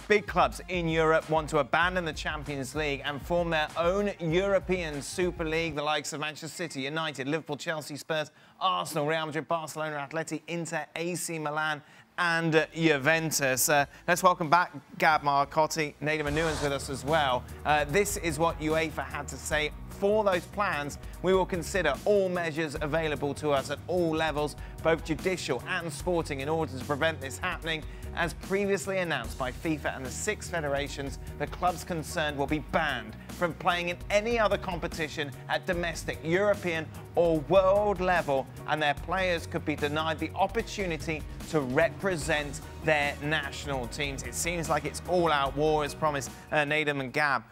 Big clubs in Europe want to abandon the Champions League and form their own European Super League. The likes of Manchester City, United, Liverpool, Chelsea, Spurs, Arsenal, Real Madrid, Barcelona, Atletico, Inter, AC Milan and Juventus. Let's welcome back Gab Marcotti. Nedum and Nuan's with us as well. This is what UEFA had to say. For those plans, we will consider all measures available to us at all levels, both judicial and sporting, in order to prevent this happening. As previously announced by FIFA and the 6 federations, the clubs concerned will be banned from playing in any other competition at domestic, European or world level, and their players could be denied the opportunity to represent their national teams. It seems like it's all-out war, as promised. Nedum and Gab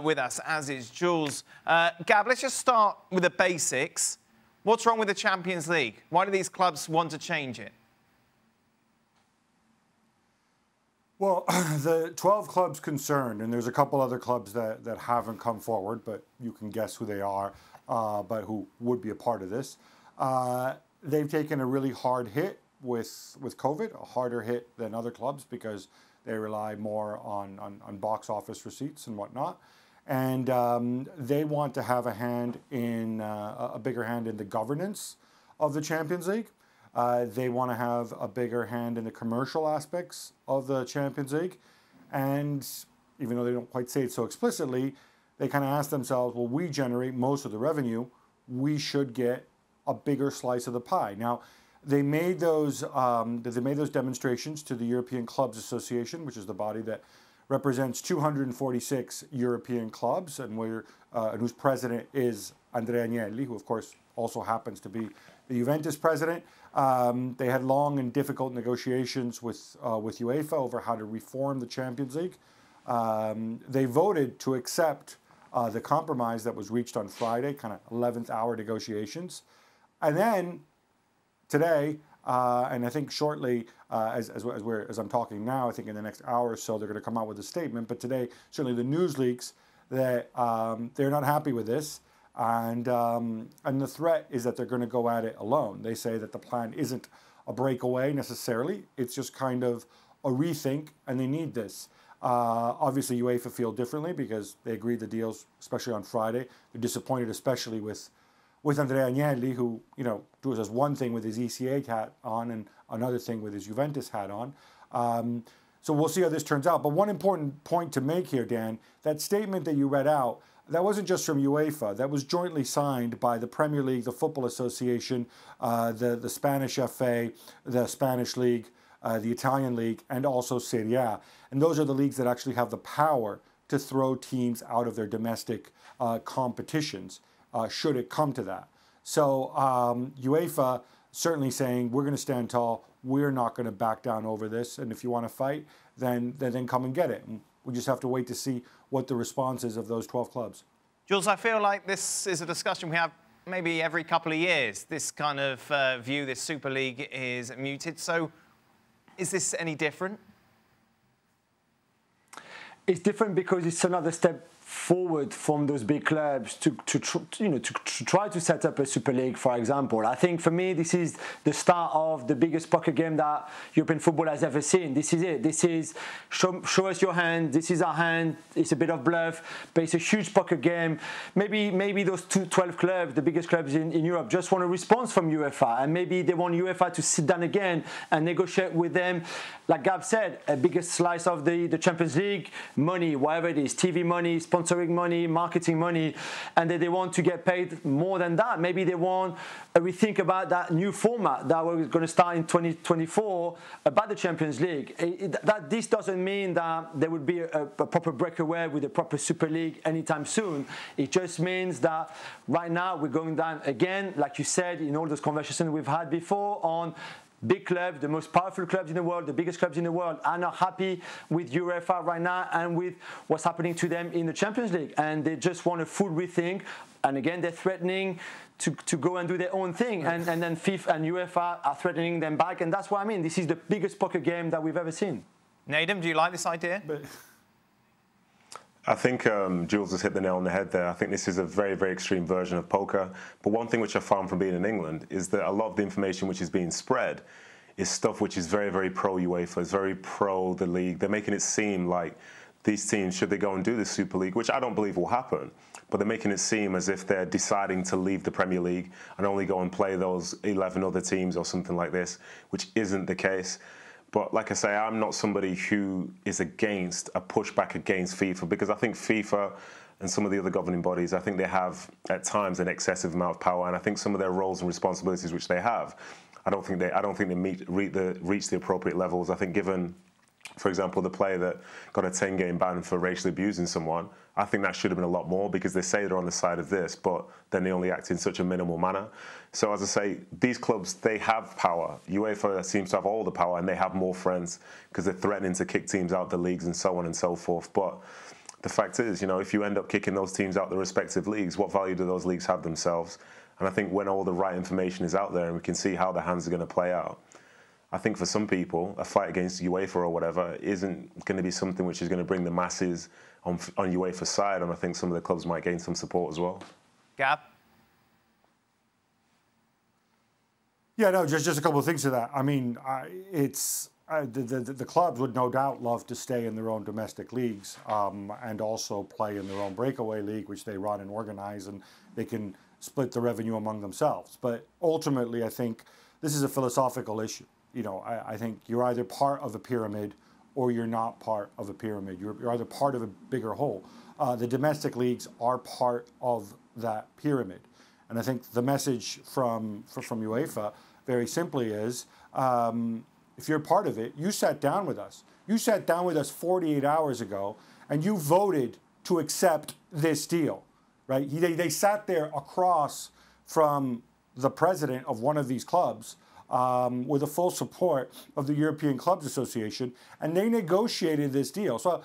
with us, as is Jules. Gab, let's just start with the basics. What's wrong with the Champions League? Why do these clubs want to change it? Well, the 12 clubs concerned, and there's a couple other clubs that haven't come forward, but you can guess who they are, but who would be a part of this. They've taken a really hard hit with COVID, a harder hit than other clubs because they rely more on box office receipts and whatnot. And they want to have a hand in, a bigger hand in the governance of the Champions League. They want to have a bigger hand in the commercial aspects of the Champions League. And even though they don't quite say it so explicitly, they kind of ask themselves, well, we generate most of the revenue. We should get a bigger slice of the pie. Now, they made those demonstrations to the European Clubs Association, which is the body that represents 246 European clubs, and whose president is Andrea Agnelli, who, of course, also happens to be the Juventus president. They had long and difficult negotiations with UEFA over how to reform the Champions League. They voted to accept the compromise that was reached on Friday, kind of 11th hour negotiations. And then today, and I think shortly, as I'm talking now, I think in the next hour or so, they're going to come out with a statement. But today, certainly the news leaks that they're not happy with this. And the threat is that they're going to go at it alone. They say that the plan isn't a breakaway necessarily. It's just kind of a rethink, and they need this. Obviously, UEFA feel differently because they agreed the deals, especially on Friday. They're disappointed, especially with Andrea Agnelli, who, you know, does one thing with his ECA hat on and another thing with his Juventus hat on. So we'll see how this turns out. But one important point to make here, Dan, that statement that you read out, that wasn't just from UEFA. That was jointly signed by the Premier League, the Football Association, the Spanish FA, the Spanish League, the Italian League, and also Serie A. And those are the leagues that actually have the power to throw teams out of their domestic competitions, should it come to that. So UEFA certainly saying, we're going to stand tall. We're not going to back down over this. And if you want to fight, then come and get it. And we just have to wait to see what the response is of those 12 clubs. Jules, I feel like this is a discussion we have maybe every couple of years. This kind of view, this Super League is muted. So is this any different? It's different because it's another step forward from those big clubs to try to set up a Super League, for example. I think for me, this is the start of the biggest poker game that European football has ever seen. This is it. This is show us your hand. This is our hand. It's a bit of bluff, but it's a huge poker game. Maybe those 12 clubs, the biggest clubs in Europe, just want a response from UEFA, and maybe they want UEFA to sit down again and negotiate with them. Like Gab said, a bigger slice of the Champions League, money, whatever it is, TV money, sponsoring money, marketing money, and they want to get paid more than that. Maybe they want a rethink about that new format that we're going to start in 2024 about the Champions League. This doesn't mean that there would be a proper breakaway with a proper Super League anytime soon. It just means that right now we're going down again, like you said, in all those conversations we've had before on big clubs, the most powerful clubs in the world, the biggest clubs in the world are not happy with UEFA right now and with what's happening to them in the Champions League. And they just want a full rethink. And again, they're threatening to go and do their own thing. And then FIFA and UEFA are threatening them back. And that's what I mean. This is the biggest poker game that we've ever seen. Nedum, do you like this idea? I think Jules has hit the nail on the head there. I think this is a very, very extreme version of poker. But one thing which I found from being in England is that a lot of the information which is being spread is stuff which is very, very pro-UEFA, it's very pro the league. They're making it seem like these teams, should they go and do the Super League, which I don't believe will happen, but they're making it seem as if they're deciding to leave the Premier League and only go and play those 11 other teams or something like this, which isn't the case. But like I say, I'm not somebody who is against a pushback against FIFA, because I think FIFA and some of the other governing bodies, I think they have at times an excessive amount of power, and I think some of their roles and responsibilities which they have, I don't think they reach the appropriate levels. I think given, for example, the player that got a 10-game ban for racially abusing someone, I think that should have been a lot more, because they say they're on the side of this, but then they only act in such a minimal manner. So as I say, these clubs, they have power. UEFA seems to have all the power, and they have more friends because they're threatening to kick teams out of the leagues and so on and so forth. But the fact is, you know, if you end up kicking those teams out the respective leagues, what value do those leagues have themselves? And I think when all the right information is out there and we can see how the hands are going to play out, I think for some people, a fight against UEFA or whatever isn't going to be something which is going to bring the masses on UEFA's side, and I think some of the clubs might gain some support as well. Gab? Yeah, no, just a couple of things to that. I mean, the clubs would no doubt love to stay in their own domestic leagues and also play in their own breakaway league, which they run and organize, and they can split the revenue among themselves. But ultimately, I think this is a philosophical issue. You know, I think you're either part of a pyramid or you're not part of a pyramid. You're either part of a bigger whole. The domestic leagues are part of that pyramid. And I think the message from UEFA very simply is, if you're part of it, you sat down with us. You sat down with us 48 hours ago and you voted to accept this deal, right? They sat there across from the president of one of these clubs with the full support of the European Clubs Association, and they negotiated this deal. So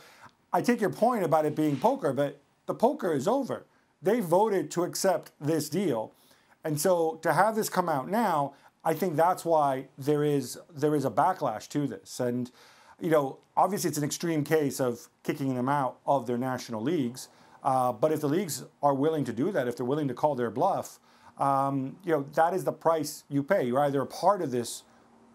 I take your point about it being poker, but the poker is over. They voted to accept this deal. And so to have this come out now, I think that's why there is a backlash to this. And, you know, obviously it's an extreme case of kicking them out of their national leagues. But if the leagues are willing to do that, if they're willing to call their bluff, you know, that is the price you pay. You're either a part of this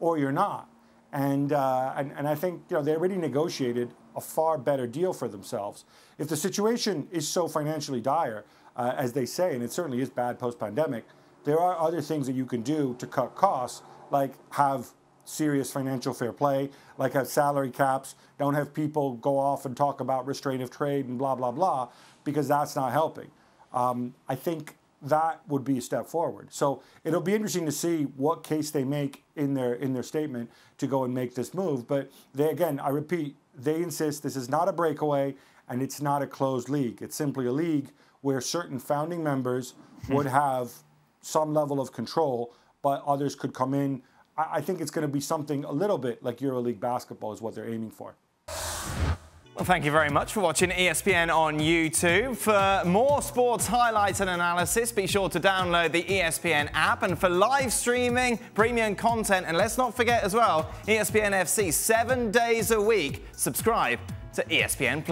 or you're not. And I think, you know, they already negotiated a far better deal for themselves. If the situation is so financially dire, as they say, and it certainly is bad post-pandemic, there are other things that you can do to cut costs, like have serious financial fair play, like have salary caps, don't have people go off and talk about restraint of trade and blah, blah, blah, because that's not helping. I think that would be a step forward. So it'll be interesting to see what case they make in their statement to go and make this move. But they, again, I repeat, they insist this is not a breakaway and it's not a closed league. It's simply a league where certain founding members would have some level of control, but others could come in. I think it's going to be something a little bit like EuroLeague basketball is what they're aiming for. Well, thank you very much for watching ESPN on YouTube. For more sports highlights and analysis, be sure to download the ESPN app. And for live streaming, premium content, and let's not forget as well, ESPN FC 7 days a week. Subscribe to ESPN+.